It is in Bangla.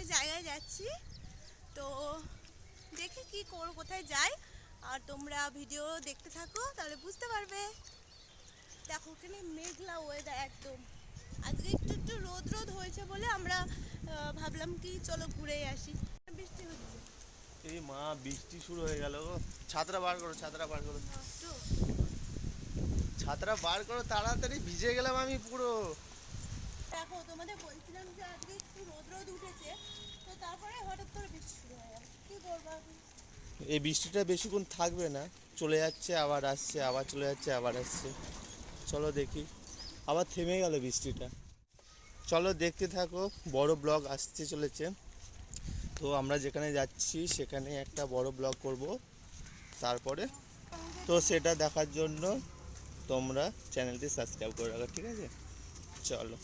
একটা জায়গায় যাচ্ছি, তো দেখি কি করব, কোথায় যাই। আর তোমরা ভিডিও দেখতে থাকো, তাহলে বুঝতে পারবে। দেখো ওখানে মেঘলা ওয়েদার একদম। আজকে একটু একটু রোদ রোদ হয়েছে বলে আমরা ভাবলাম কি চলো ঘুরেই আসি। বৃষ্টি হচ্ছে। এই মা, বৃষ্টি শুরু হয়ে গেল গো। ছাতরা বার করো, ছাতরা বার করো, তো ছাতরা বার করো, তাড়াতাড়ি ভিজে গেলাম আমি পুরো। দেখো তোমাদের বলছিলাম যে আজকে একটু রোদ রোদ উঠেছে, তো তারপরে হঠাৎ করে বৃষ্টি শুরু হয়ে গেল, কি করবো এখন। এই বৃষ্টিটা বেশিক্ষণ থাকবে না, চলে যাচ্ছে আবার আসছে, আবার চলে যাচ্ছে আবার আসছে। চলো দেখি, আবার থেমে গেল বৃষ্টিটা। চলো দেখতে থাকো, বড় ব্লগ আসতে চলেছে। তো আমরা যেখানে যাচ্ছি সেখানে একটা বড় ব্লগ করব তারপরে। তো সেটা দেখার জন্য তোমরা চ্যানেলটি সাবস্ক্রাইব করে রাখো, ঠিক আছে? চলো।